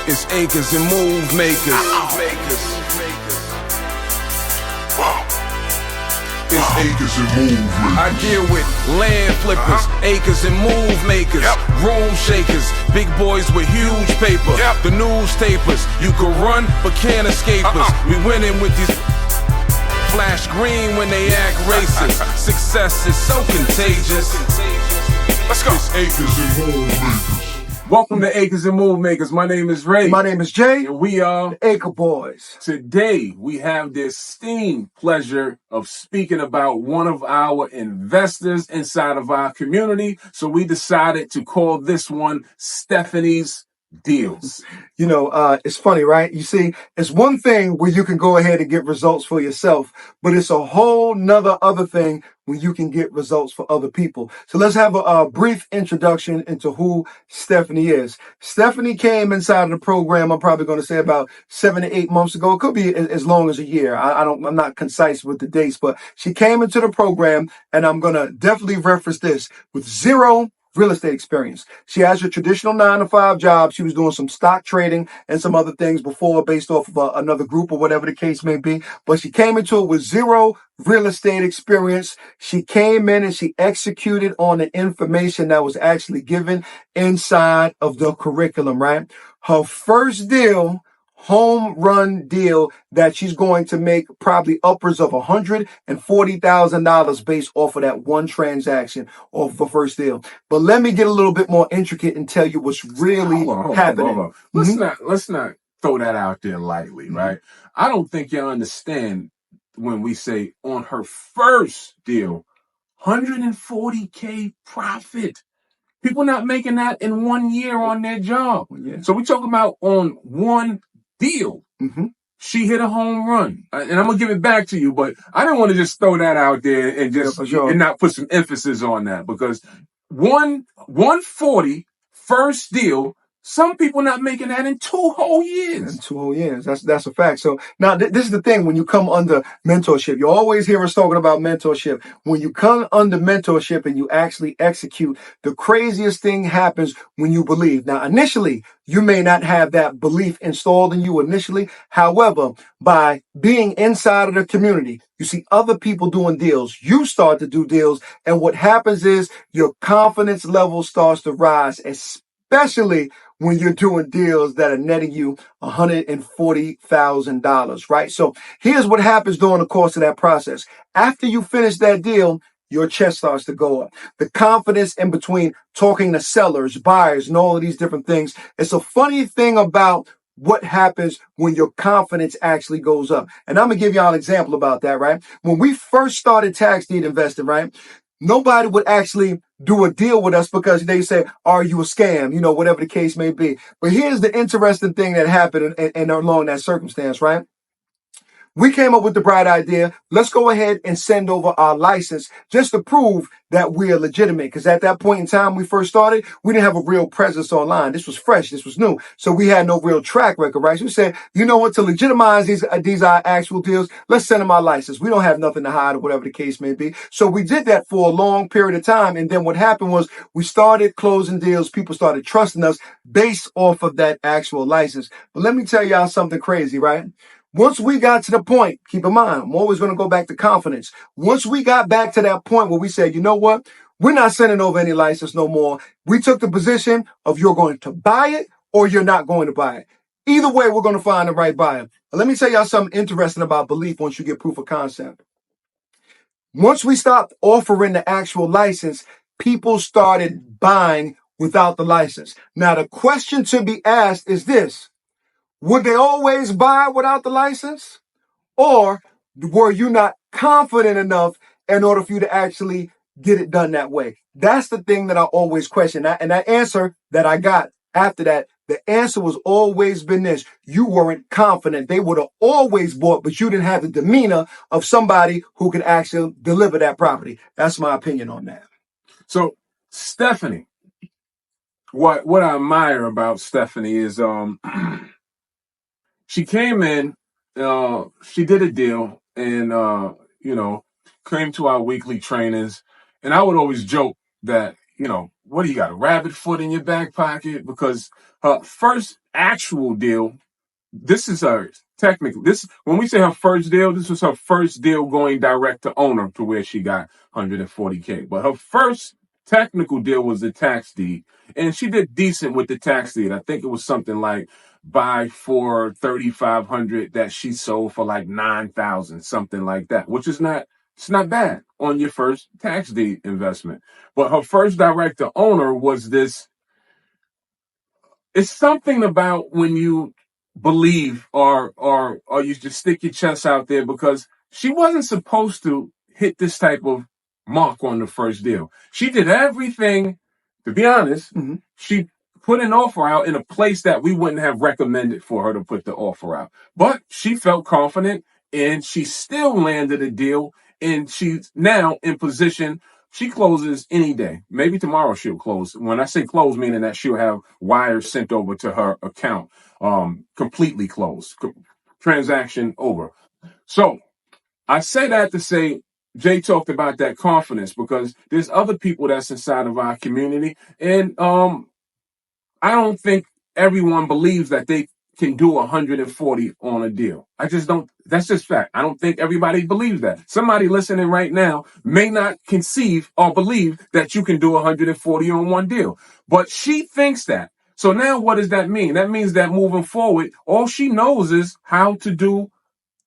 It's acres and move makers. It's acres and move makers. I deal with land flippers, acres and move makers, room shakers, big boys with huge paper, the newspapers. You can run but can't escape us. We winning with these flash green when they act racist. Success is so contagious. Let's go. It's acres and move makers. Welcome to Acres and Move Makers. My name is Ray. My name is Jay. And we are the Acre Boyzz. Today, we have the esteemed pleasure of speaking about one of our investors inside of our community. So we decided to call this one Stephanie's Deals. You know, it's funny, right? You see, it's one thing where you can go ahead and get results for yourself, but it's a whole nother other thing when you can get results for other people. So let's have a brief introduction into who Stephanie is. Stephanie came inside of the program, I'm probably going to say about 7 to 8 months ago. It could be as long as a year. I'm not concise with the dates, but she came into the program, and I'm going to definitely reference this, with zero real estate experience. She has her traditional 9-to-5 job. She was doing some stock trading and some other things before based off of another group or whatever the case may be. But she came into it with zero real estate experience. She came in and she executed on the information that was actually given inside of the curriculum, right? Her first deal, home run deal, that she's going to make probably upwards of $140,000 based off of that one transaction off the first deal. But let me get a little bit more intricate and tell you what's really happening. Hold on. Let's not throw that out there lightly, right? I don't think you understand when we say on her first deal, 140K profit. People not making that in 1 year on their job. Yeah. So we're talking about on one deal. She hit a home run, and I'm gonna give it back to you, but I didn't want to just throw that out there and just and not put some emphasis on that, because 140 first deal, some people not making that in 2 whole years. In 2 whole years. That's a fact. So now this is the thing. When you come under mentorship, you always hear us talking about mentorship. When you come under mentorship and you actually execute, the craziest thing happens when you believe. Now, initially, you may not have that belief installed in you initially. However, by being inside of the community, you see other people doing deals, you start to do deals. And what happens is your confidence level starts to rise, especially when you're doing deals that are netting you $140,000, right? So here's what happens during the course of that process. After you finish that deal, your chest starts to go up. The confidence in between talking to sellers, buyers, and all of these different things. It's a funny thing about what happens when your confidence actually goes up. And I'm going to give y'all an example about that, right? When we first started tax deed investing, right? Nobody would actually do a deal with us because they say, are you a scam? You know, whatever the case may be. But here's the interesting thing that happened and along that circumstance, right? We came up with the bright idea. Let's go ahead and send over our license just to prove that we are legitimate. Because at that point in time, we first started, we didn't have a real presence online. This was fresh. This was new. So we had no real track record, right? So we said, you know what? To legitimize these our actual deals, let's send them our license. We don't have nothing to hide or whatever the case may be. So we did that for a long period of time. And then what happened was we started closing deals. People started trusting us based off of that actual license. But let me tell y'all something crazy, right? Once we got to the point, keep in mind, I'm always going to go back to confidence. Once we got back to that point where we said, you know what? We're not sending over any license no more. We took the position of you're going to buy it or you're not going to buy it. Either way, we're going to find the right buyer. But let me tell y'all something interesting about belief once you get proof of concept. Once we stopped offering the actual license, people started buying without the license. Now, the question to be asked is this. Would they always buy without the license? Or were you not confident enough in order for you to actually get it done that way? That's the thing that I always question. And that answer that I got after that, the answer was always been this. You weren't confident. They would have always bought, but you didn't have the demeanor of somebody who could actually deliver that property. That's my opinion on that. So, Stephanie, what I admire about Stephanie is she came in, she did a deal, and came to our weekly trainings. And I would always joke that, what do you got, a rabbit foot in your back pocket? Because her first actual deal, this is her technically, this, when we say her first deal, this was her first deal going direct to owner to where she got 140K. But her first technical deal was the tax deed. And she did decent with the tax deed. I think it was something like buy for 3,500 that she sold for like 9,000, something like that, which is not, it's not bad on your first tax deed investment. But her first direct to owner was this. It's something about when you believe or you just stick your chest out there, because she wasn't supposed to hit this type of mark on the first deal. She did everything, to be honest. She put an offer out in a place that we wouldn't have recommended for her to put the offer out. But she felt confident and she still landed a deal, and she's now in position. She closes any day. Maybe tomorrow she'll close. When I say close, meaning that she'll have wires sent over to her account, completely closed, transaction over. So I say that to say, Jay talked about that confidence, because there's other people that's inside of our community, and I don't think everyone believes that they can do 140 on a deal. I just don't. That's just fact. I don't think everybody believes that. Somebody listening right now may not conceive or believe that you can do 140 on one deal, but she thinks that. So now what does that mean? That means that moving forward, all she knows is how to do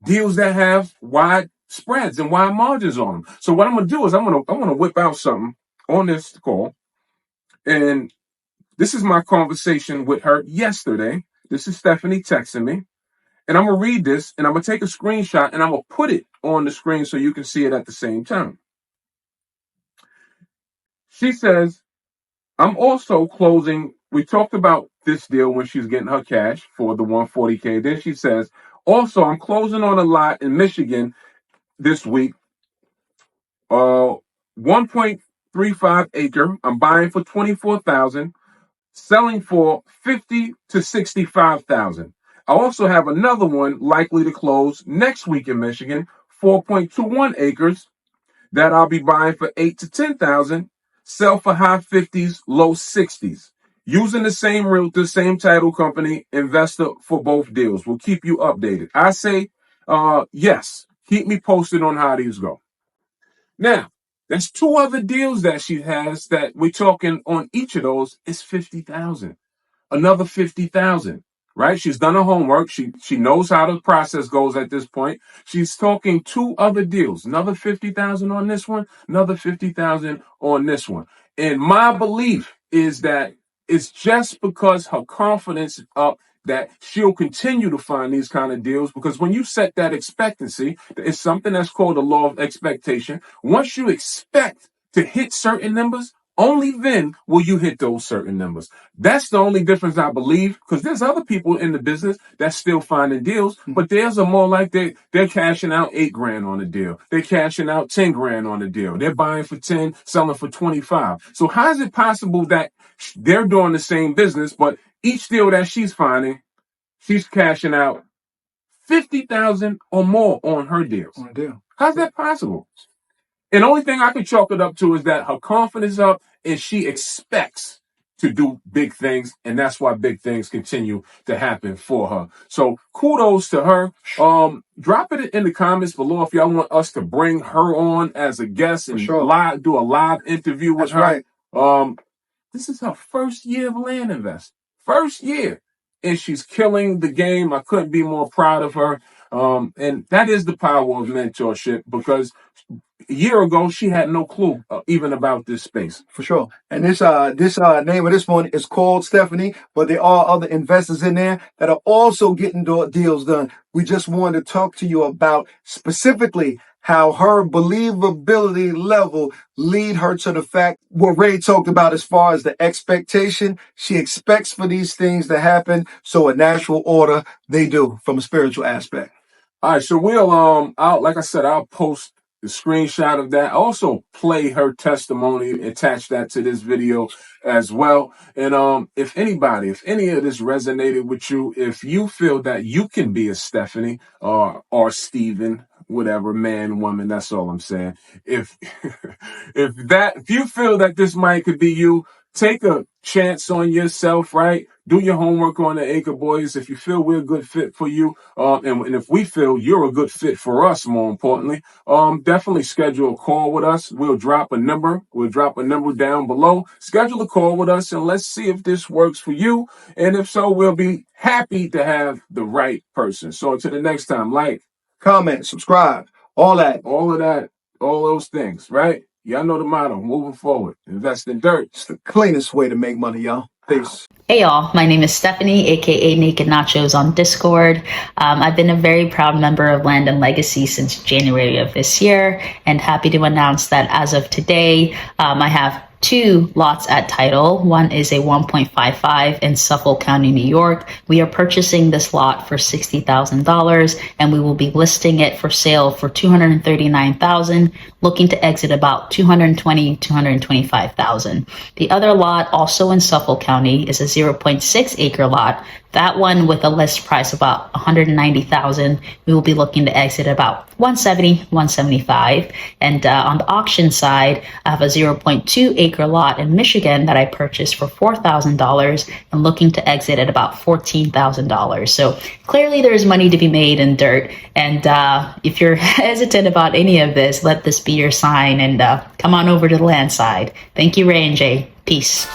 deals that have wide spreads and wide margins on them. So what I'm going to do is I'm going to whip out something on this call, and this is my conversation with her yesterday. This is Stephanie texting me. And I'm going to read this, and I'm going to take a screenshot, and I'm going to put it on the screen so you can see it at the same time. She says, I'm also closing. We talked about this deal when she's getting her cash for the 140K. Then she says, also, I'm closing on a lot in Michigan this week. 1.35 acre. I'm buying for $24,000. Selling for $50,000 to $65,000. I also have another one likely to close next week in Michigan, 4.21 acres, that I'll be buying for $8,000 to $10,000. Sell for high 50s, low 60s. Using the same realtor, same title company, investor for both deals. We'll keep you updated. I say, yes. Keep me posted on how these go. Now, there's two other deals that she has that we're talking on each of those is 50,000. Another 50,000, right? She's done her homework. She knows how the process goes at this point. She's talking two other deals, another 50,000 on this one, another 50,000 on this one. And my belief is that it's just because her confidence is up that she'll continue to find these kind of deals, because when you set that expectancy, it's something that's called the law of expectation. Once you expect to hit certain numbers, only then will you hit those certain numbers. That's the only difference, I believe, because there's other people in the business that's still finding deals, but theirs are more like they're cashing out $8,000 on a deal. They're cashing out $10,000 on a deal. They're buying for 10, selling for 25. So how is it possible that they're doing the same business, but each deal that she's finding, she's cashing out 50,000 or more on her deals? On a deal. How's that possible? And the only thing I can chalk it up to is that her confidence is up and she expects to do big things. And that's why big things continue to happen for her. So kudos to her. Drop it in the comments below if y'all want us to bring her on as a guest and do a live interview with her. Right. This is her first year of land invest. First year. And she's killing the game. I couldn't be more proud of her. And that is the power of mentorship, because a year ago, she had no clue even about this space. For sure. And this name of this one is called Stephanie, but there are other investors in there that are also getting deals done. We just wanted to talk to you about specifically how her believability level lead her to the fact what Ray talked about as far as the expectation. She expects for these things to happen. So in natural order, they do from a spiritual aspect. All right. So we'll, like I said, I'll post the screenshot of that. Also play her testimony, attach that to this video as well. And if any of this resonated with you, if you feel that you can be a Stephanie or Steven, whatever, man, woman, that's all I'm saying. If you feel that this might could be you, take a chance on yourself, right? Do your homework on the Acre Boyzz. If you feel we're a good fit for you, and if we feel you're a good fit for us, more importantly, definitely schedule a call with us. We'll drop a number. We'll drop a number down below. Schedule a call with us, and let's see if this works for you. And if so, we'll be happy to have the right person. So until the next time, like, comment, subscribe, all that. all of that, all those things, right? Y'all know the motto, moving forward. Invest in dirt. It's the cleanest way to make money, y'all. Peace. Hey y'all, my name is Stephanie, aka Naked Nachos on Discord. I've been a very proud member of Land and Legacy since January of this year, and happy to announce that as of today, I have 2 lots at title. One is a 1.55 in Suffolk County, New York. We are purchasing this lot for $60,000, and we will be listing it for sale for $239,000, looking to exit about $220,000, $225,000. The other lot, also in Suffolk County, is a 0.6 acre lot. That one with a list price about $190,000. We will be looking to exit about $170,000, $175,000. And on the auction side, I have a 0.2 acre lot in Michigan that I purchased for $4,000 and looking to exit at about $14,000. So clearly there's money to be made in dirt. And if you're hesitant about any of this, let this be your sign and come on over to the land side. Thank you, Ray and Jay. Peace.